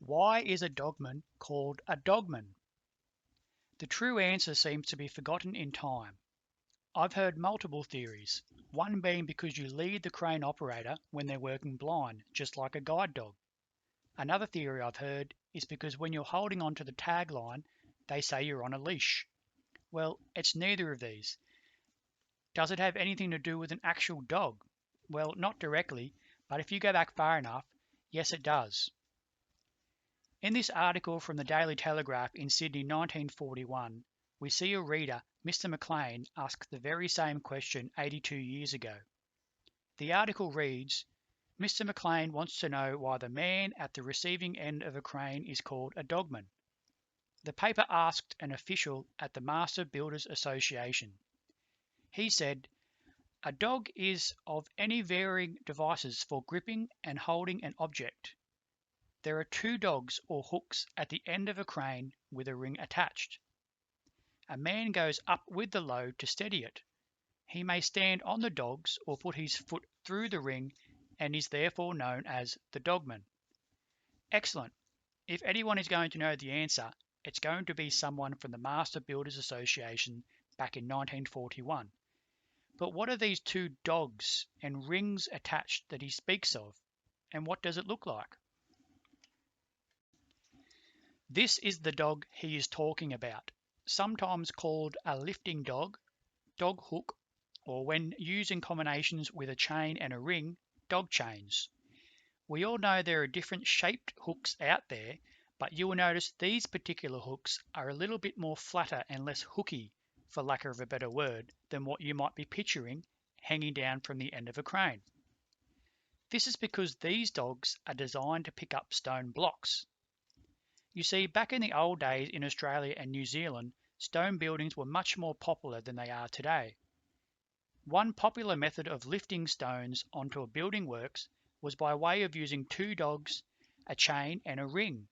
Why is a dogman called a dogman? The true answer seems to be forgotten in time. I've heard multiple theories, one being because you lead the crane operator when they're working blind, just like a guide dog. Another theory I've heard is because when you're holding onto the tagline, they say you're on a leash. Well, it's neither of these. Does it have anything to do with an actual dog? Well, not directly, but if you go back far enough, yes, it does. In this article from the Daily Telegraph in Sydney 1941, we see a reader, Mr. McLean, ask the very same question 82 years ago. The article reads, Mr. McLean wants to know why the man at the receiving end of a crane is called a dogman. The paper asked an official at the Master Builders Association. He said, a dog is of any varying devices for gripping and holding an object. There are two dogs or hooks at the end of a crane with a ring attached. A man goes up with the load to steady it. He may stand on the dogs or put his foot through the ring and is therefore known as the dogman. Excellent. If anyone is going to know the answer, it's going to be someone from the Master Builders Association back in 1941. But what are these two dogs and rings attached that he speaks of, and what does it look like? This is the dog he is talking about, sometimes called a lifting dog, dog hook, or when used in combinations with a chain and a ring, dog chains. We all know there are different shaped hooks out there, but you will notice these particular hooks are a little bit more flatter and less hooky, for lack of a better word, than what you might be picturing hanging down from the end of a crane. This is because these dogs are designed to pick up stone blocks. You see, back in the old days in Australia and New Zealand, stone buildings were much more popular than they are today. One popular method of lifting stones onto a building works was by way of using two dogs, a chain, and a ring.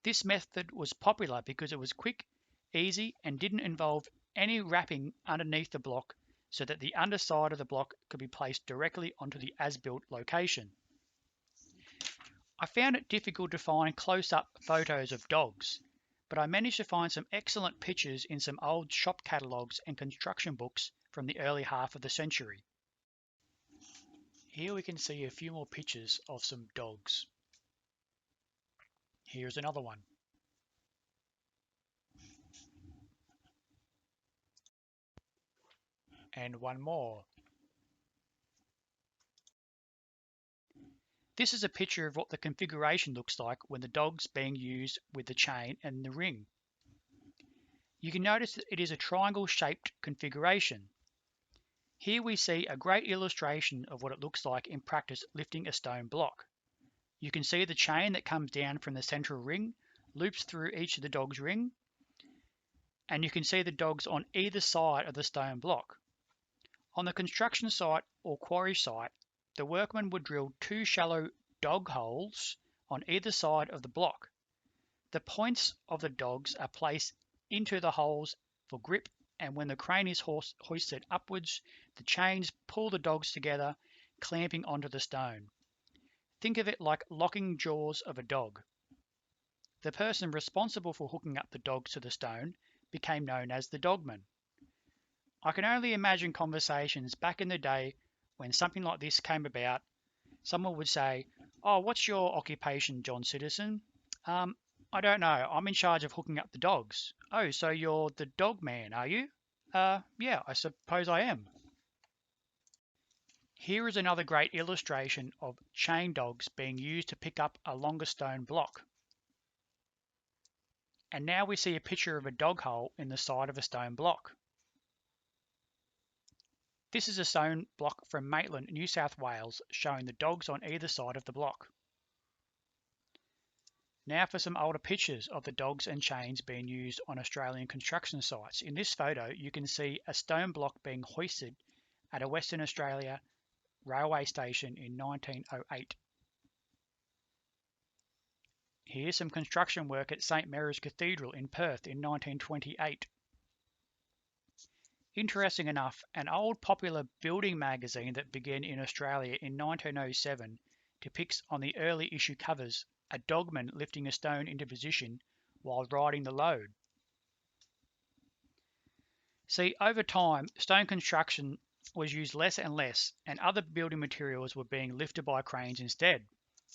This method was popular because it was quick, easy, and didn't involve any wrapping underneath the block so that the underside of the block could be placed directly onto the as-built location. I found it difficult to find close-up photos of dogs, but I managed to find some excellent pictures in some old shop catalogues and construction books from the early half of the century. Here we can see a few more pictures of some dogs. Here's another one. And one more. This is a picture of what the configuration looks like when the dog's being used with the chain and the ring. You can notice that it is a triangle-shaped configuration. Here we see a great illustration of what it looks like in practice lifting a stone block. You can see the chain that comes down from the central ring, loops through each of the dog's ring, and you can see the dogs on either side of the stone block. On the construction site or quarry site, the workman would drill two shallow dog holes on either side of the block. The points of the dogs are placed into the holes for grip, and when the crane is hoisted upwards, the chains pull the dogs together, clamping onto the stone. Think of it like locking jaws of a dog. The person responsible for hooking up the dogs to the stone became known as the dogman. I can only imagine conversations back in the day when something like this came about. Someone would say, "Oh, what's your occupation, John Citizen?" I don't know. I'm in charge of hooking up the dogs." "Oh, so you're the dog man, are you?" Yeah, I suppose I am." Here is another great illustration of chain dogs being used to pick up a longer stone block. And now we see a picture of a dog hole in the side of a stone block. This is a stone block from Maitland, New South Wales, showing the dogs on either side of the block. Now for some older pictures of the dogs and chains being used on Australian construction sites. In this photo, you can see a stone block being hoisted at a Western Australia railway station in 1908. Here's some construction work at St Mary's Cathedral in Perth in 1928. Interesting enough, an old popular building magazine that began in Australia in 1907 depicts on the early issue covers a dogman lifting a stone into position while riding the load. See, over time, stone construction was used less and less, and other building materials were being lifted by cranes instead.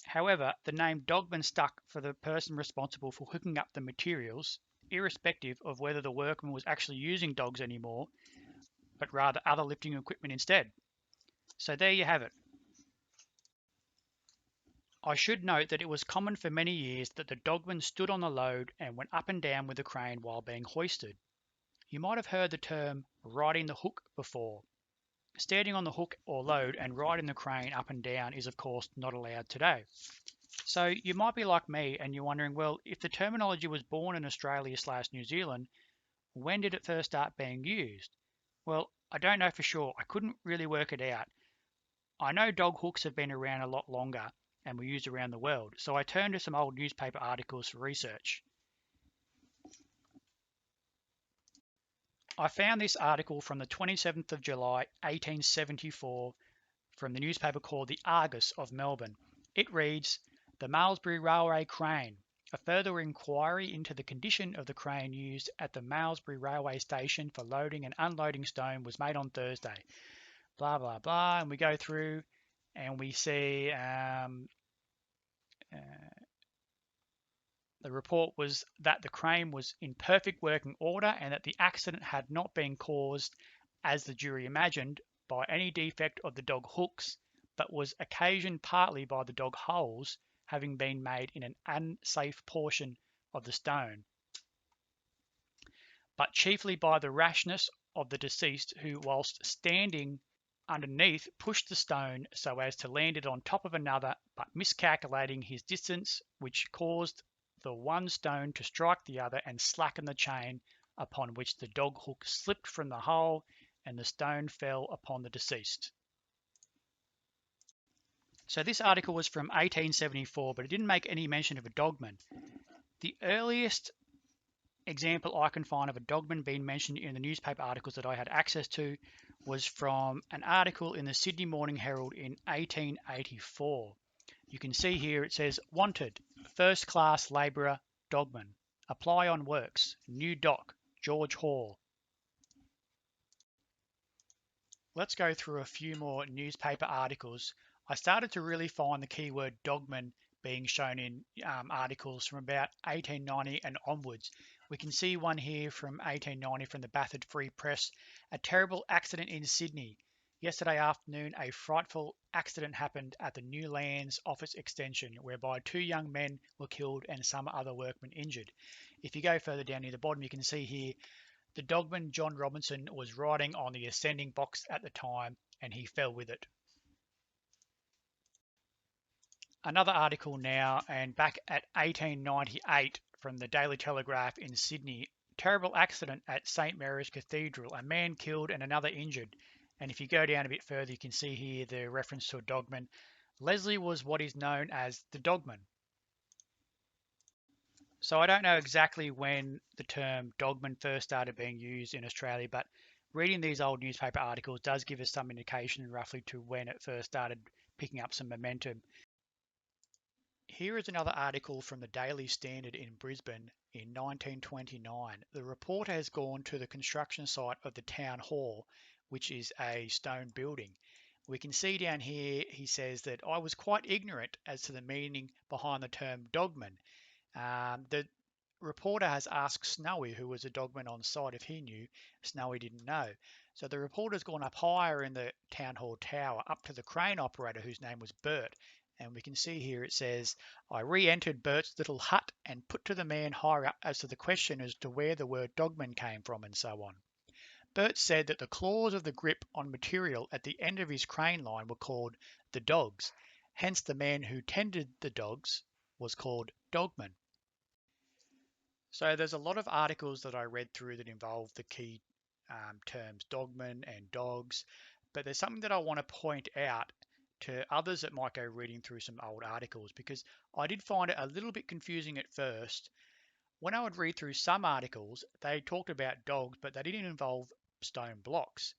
However, the name dogman stuck for the person responsible for hooking up the materials, irrespective of whether the workman was actually using dogs anymore, but rather other lifting equipment instead. So there you have it. I should note that it was common for many years that the dogman stood on the load and went up and down with the crane while being hoisted. You might have heard the term riding the hook before. Standing on the hook or load and riding the crane up and down is of course not allowed today. So you might be like me and you're wondering, well, if the terminology was born in Australia/New Zealand, when did it first start being used? Well, I don't know for sure. I couldn't really work it out. I know dog hooks have been around a lot longer and were used around the world, so I turned to some old newspaper articles for research. I found this article from the 27th of July 1874 from the newspaper called the Argus of Melbourne. It reads, "The Malmesbury Railway Crane. A further inquiry into the condition of the crane used at the Malmesbury Railway Station for loading and unloading stone was made on Thursday." Blah, blah, blah. And we go through and we see the report was that the crane was in perfect working order and that the accident had not been caused, as the jury imagined, by any defect of the dog hooks, but was occasioned partly by the dog holes having been made in an unsafe portion of the stone, but chiefly by the rashness of the deceased, who, whilst standing underneath, pushed the stone so as to land it on top of another, but miscalculating his distance, which caused the one stone to strike the other and slacken the chain, upon which the dog hook slipped from the hole and the stone fell upon the deceased. So this article was from 1874, but it didn't make any mention of a dogman. The earliest example I can find of a dogman being mentioned in the newspaper articles that I had access to was from an article in the Sydney Morning Herald in 1884. You can see here it says, "Wanted, first class labourer, dogman. Apply on works, New Dock, George Hall." Let's go through a few more newspaper articles. I started to really find the keyword dogman being shown in articles from about 1890 and onwards. We can see one here from 1890 from the Bathurst Free Press. "A terrible accident in Sydney. Yesterday afternoon, a frightful accident happened at the New Lands Office Extension, whereby 2 young men were killed and some other workmen injured." If you go further down near the bottom, you can see here the dogman John Robinson was riding on the ascending box at the time and he fell with it. Another article now, and back at 1898 from the Daily Telegraph in Sydney. "Terrible accident at St Mary's Cathedral. A man killed and another injured." And if you go down a bit further, you can see here the reference to a dogman. "Leslie was what is known as the dogman." So I don't know exactly when the term dogman first started being used in Australia, but reading these old newspaper articles does give us some indication roughly to when it first started picking up some momentum. Here is another article from the Daily Standard in Brisbane in 1929. The reporter has gone to the construction site of the town hall, which is a stone building. We can see down here he says that "I was quite ignorant as to the meaning behind the term dogman." The reporter has asked Snowy, who was a dogman on site, if he knew. Snowy didn't know. So the reporter's gone up higher in the town hall tower, up to the crane operator, whose name was Bert. And we can see here it says, "I re-entered Bert's little hut and put to the man higher up as to the question as to where the word dogman came from," and so on. Bert said that the claws of the grip on material at the end of his crane line were called the dogs. Hence the man who tended the dogs was called dogman. So there's a lot of articles that I read through that involve the key terms dogman and dogs, but there's something that I want to point out to others that might go reading through some old articles, because I did find it a little bit confusing at first. When I would read through some articles, they talked about dogs, but they didn't involve stone blocks.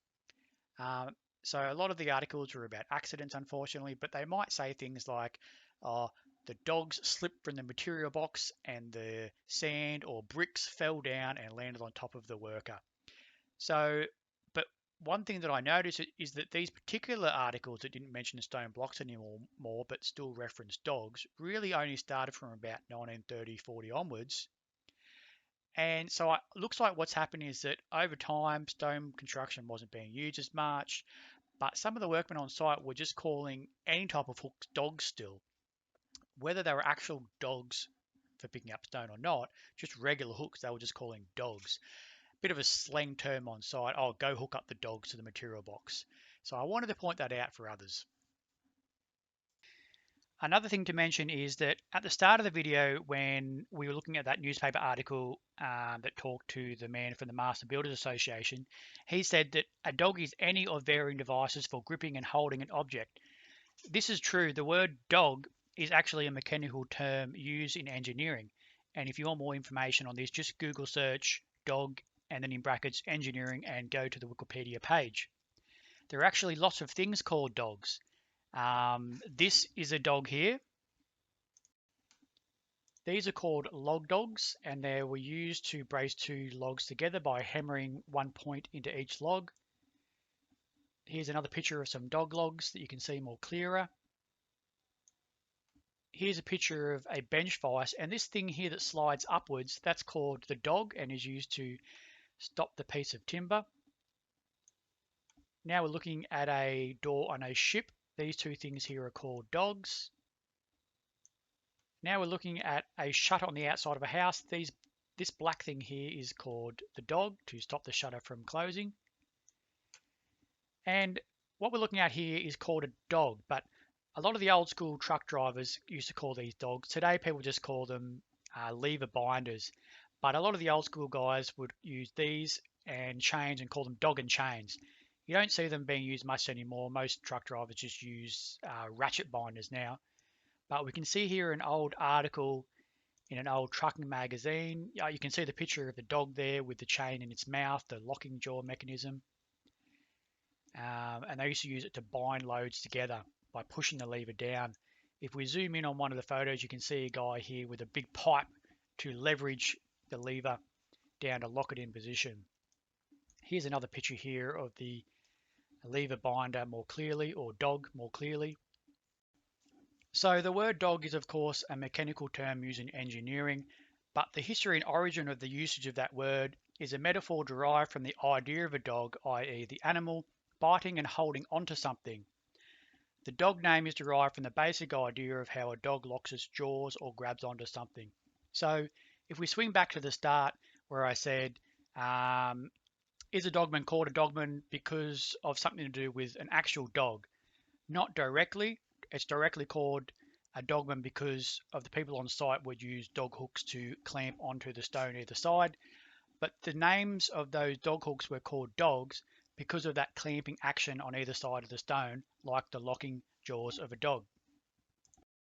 So a lot of the articles were about accidents, unfortunately, but they might say things like, "Oh, The dogs slipped from the material box and the sand or bricks fell down and landed on top of the worker. So, but one thing that I noticed is that these particular articles that didn't mention the stone blocks anymore, but still referenced dogs, really only started from about 1930-40 onwards. And so it looks like what's happened is that over time, stone construction wasn't being used as much, but some of the workmen on site were just calling any type of hooks dogs still, whether they were actual dogs for picking up stone or not, just regular hooks, they were just calling dogs. Bit of a slang term on site. Oh, go hook up the dogs to the material box. So I wanted to point that out for others. Another thing to mention is that at the start of the video, when we were looking at that newspaper article that talked to the man from the Master Builders Association, he said that a dog is any of varying devices for gripping and holding an object. This is true. The word dog is actually a mechanical term used in engineering. And if you want more information on this, just Google search dog and then in brackets engineering and go to the Wikipedia page. There are actually lots of things called dogs. This is a dog here. These are called log dogs, and they were used to brace two logs together by hammering one point into each log. Here's another picture of some dog logs that you can see more clearer. Here's a picture of a bench vise, and this thing here that slides upwards, that's called the dog and is used to stop the piece of timber. Now we're looking at a door on a ship. These two things here are called dogs. Now we're looking at a shutter on the outside of a house. This black thing here is called the dog to stop the shutter from closing. And what we're looking at here is called a dog, but a lot of the old school truck drivers used to call these dogs. Today people just call them lever binders, but a lot of the old school guys would use these and chains and call them dog and chains. You don't see them being used much anymore. Most truck drivers just use ratchet binders now. But we can see here an old article in an old trucking magazine. You can see the picture of the dog there with the chain in its mouth, the locking jaw mechanism. And they used to use it to bind loads together by pushing the lever down. If we zoom in on one of the photos, you can see a guy here with a big pipe to leverage the lever down to lock it in position. Here's another picture here of the lever binder more clearly, or dog more clearly. So the word dog is of course a mechanical term used in engineering, but the history and origin of the usage of that word is a metaphor derived from the idea of a dog, i.e. the animal, biting and holding onto something. The dog name is derived from the basic idea of how a dog locks its jaws or grabs onto something. So if we swing back to the start where I said, is a dogman called a dogman because of something to do with an actual dog? Not directly. It's directly called a dogman because of the people on site would use dog hooks to clamp onto the stone either side. But the names of those dog hooks were called dogs because of that clamping action on either side of the stone, like the locking jaws of a dog.